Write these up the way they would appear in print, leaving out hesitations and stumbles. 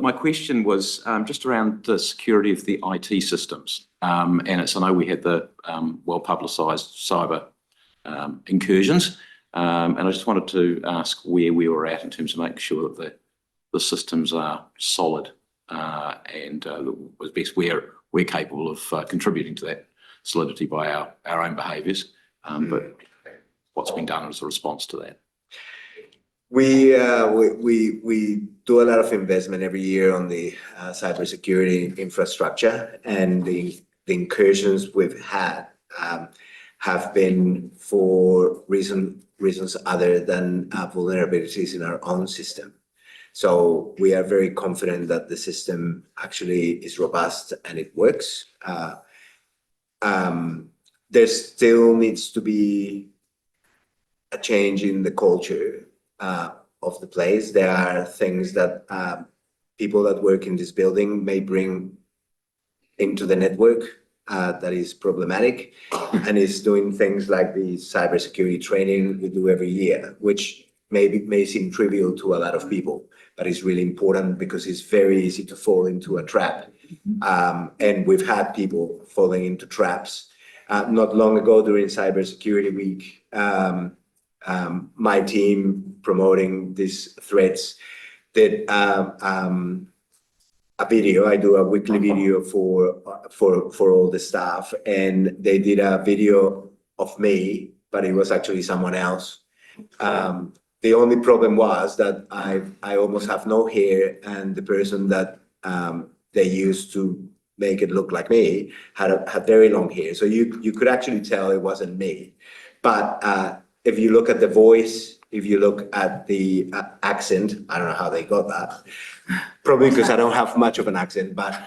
My question was just around the security of the IT systems. And I know we had the well-publicised cyber incursions. And I just wanted to ask where we were at in terms of making sure that the systems are solid and as best we're capable of contributing to that solidity by our own behaviours. But what's been done as a response to that? We do a lot of investment every year on the cybersecurity infrastructure, and the incursions we've had have been for reasons other than vulnerabilities in our own system. So we are very confident that the system actually is robust and it works. There still needs to be a change in the culture of the place. There are things that people that work in this building may bring into the network that is problematic, and is doing things like the cybersecurity training we do every year, which may seem trivial to a lot of people, but it's really important because it's very easy to fall into a trap. And we've had people falling into traps. Not long ago during Cybersecurity Week, my team promoting these threats did a video. I do a weekly video for all the staff, and they did a video of me, but it was actually someone else. The only problem was that I almost have no hair, and the person that they used to make it look like me had very long hair. So you could actually tell it wasn't me. But if you look at the voice, if you look at the accent, I don't know how they got that. Probably because I don't have much of an accent, but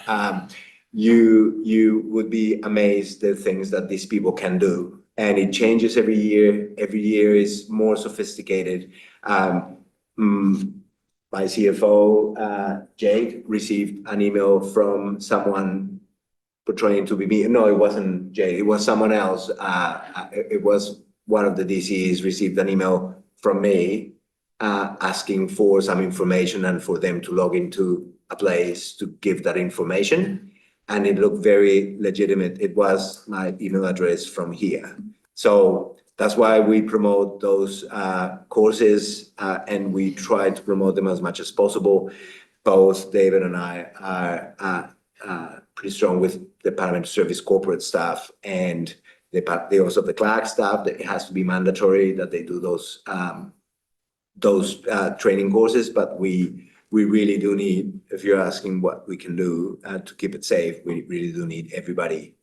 you would be amazed the things that these people can do. And it changes every year. Every year is more sophisticated. My CFO, Jade, received an email from someone portraying to be me. No, it wasn't Jade. It was someone else. It was one of the DCs received an email from me asking for some information and for them to log into a place to give that information. And it looked very legitimate. It was my email address from here. So that's why we promote those courses and we try to promote them as much as possible. Both David and I are pretty strong with the Parliamentary Service corporate staff and the also the clerk staff. That it has to be mandatory that they do those training courses, but we really do need, if you're asking what we can do to keep it safe, we really do need everybody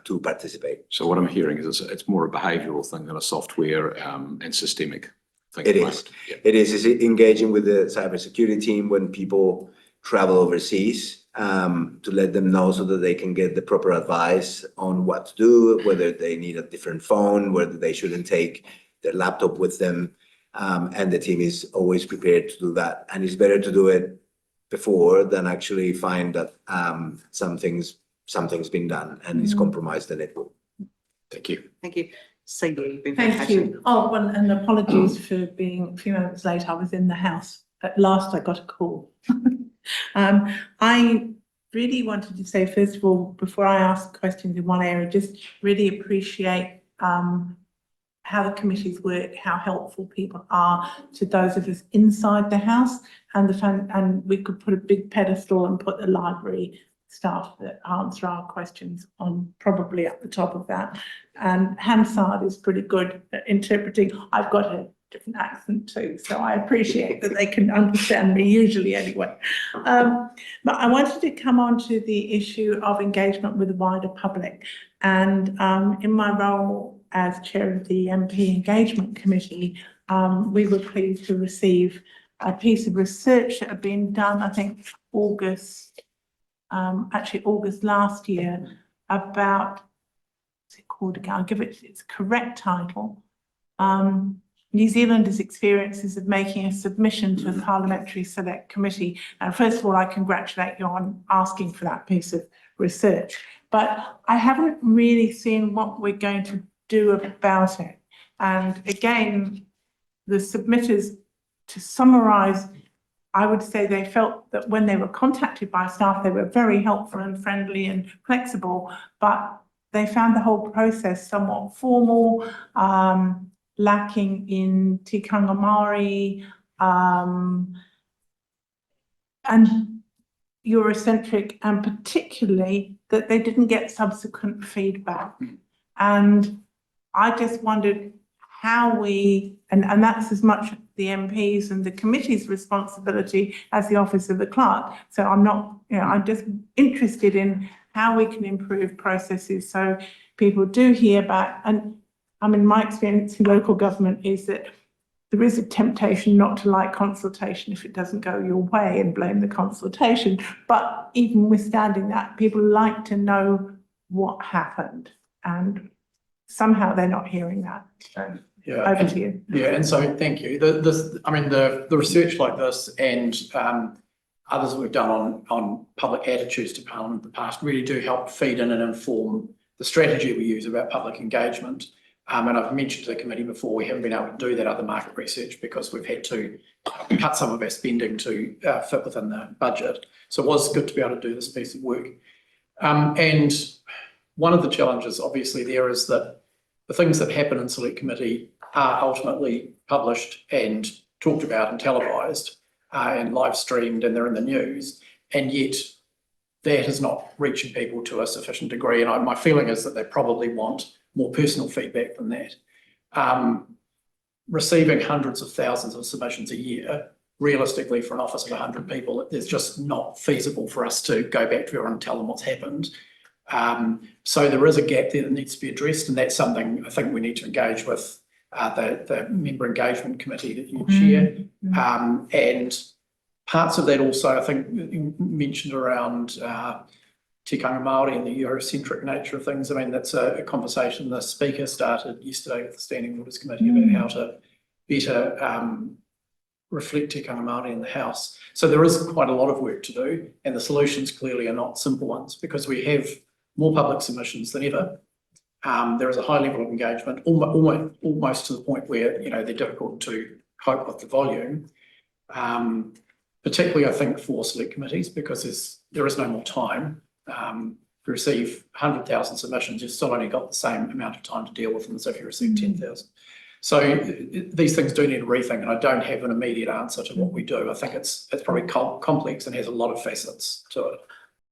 to participate. So what I'm hearing is it's more a behavioural thing than a software and systemic thing. It is. Yeah. It is. It's engaging with the cybersecurity team when people travel overseas to let them know so that they can get the proper advice on what to do, whether they need a different phone, whether they shouldn't take their laptop with them. And the team is always prepared to do that. And it's better to do it before than actually find that something's been done and it's compromised the network. Thank you. Thank you. Cindy, you've been Thank you. Oh, well, and apologies for being a few moments late. I was in the house. At last, I got a call. I really wanted to say, first of all, before I ask questions in one area, just really appreciate how the committees work, how helpful people are to those of us inside the house, and we could put a big pedestal and put the library staff that answer our questions on probably at the top of that. And Hansard is pretty good at interpreting. I've got a different accent too, so I appreciate that they can understand me usually anyway. But I wanted to come on to the issue of engagement with the wider public. And in my role as chair of the MP Engagement Committee, we were pleased to receive a piece of research that had been done, I think, August last year, about, what's it called again? I'll give it its correct title. New Zealanders' experiences of making a submission to a parliamentary select committee. And first of all, I congratulate you on asking for that piece of research, but I haven't really seen what we're going to do about it. And again, the submitters, to summarise, I would say they felt that when they were contacted by staff, they were very helpful and friendly and flexible, but they found the whole process somewhat formal, lacking in tikanga Māori, and Eurocentric, and particularly that they didn't get subsequent feedback. And I just wondered how we, and that's as much the MPs and the committee's responsibility as the office of the clerk. So I'm not, I'm just interested in how we can improve processes so people do hear back. And I mean, my experience in local government is that there is a temptation not to like consultation if it doesn't go your way and blame the consultation. But even withstanding that, people like to know what happened, and somehow they're not hearing that. So Yeah, over to you. Yeah, and so thank you. The research like this and others that we've done on public attitudes to Parliament in the past really do help feed in and inform the strategy we use about public engagement. And I've mentioned to the committee before, we haven't been able to do that other market research because we've had to cut some of our spending to fit within the budget. So it was good to be able to do this piece of work. And one of the challenges obviously there is that the things that happen in select committee are ultimately published and talked about and televised and live streamed, and they're in the news, and yet that is not reaching people to a sufficient degree. And my feeling is that they probably want more personal feedback than that. Receiving hundreds of thousands of submissions a year, realistically for an office of 100 people, it's just not feasible for us to go back to everyone and tell them what's happened. So there is a gap there that needs to be addressed, and that's something I think we need to engage with the member engagement committee that you chair. And parts of that also, I think you mentioned around tikanga Māori and the Eurocentric nature of things. I mean, that's a conversation the speaker started yesterday with the Standing Orders Committee about how to better reflect tikanga Māori in the House. So there is quite a lot of work to do, and the solutions clearly are not simple ones because we have more public submissions than ever. There is a high level of engagement, almost to the point where they're difficult to cope with the volume. Particularly, I think, for select committees because there is no more time. If you receive 100,000 submissions, you've still only got the same amount of time to deal with them as if you receive 10,000. So these things do need a rethink, and I don't have an immediate answer to what we do. I think it's probably complex and has a lot of facets to it.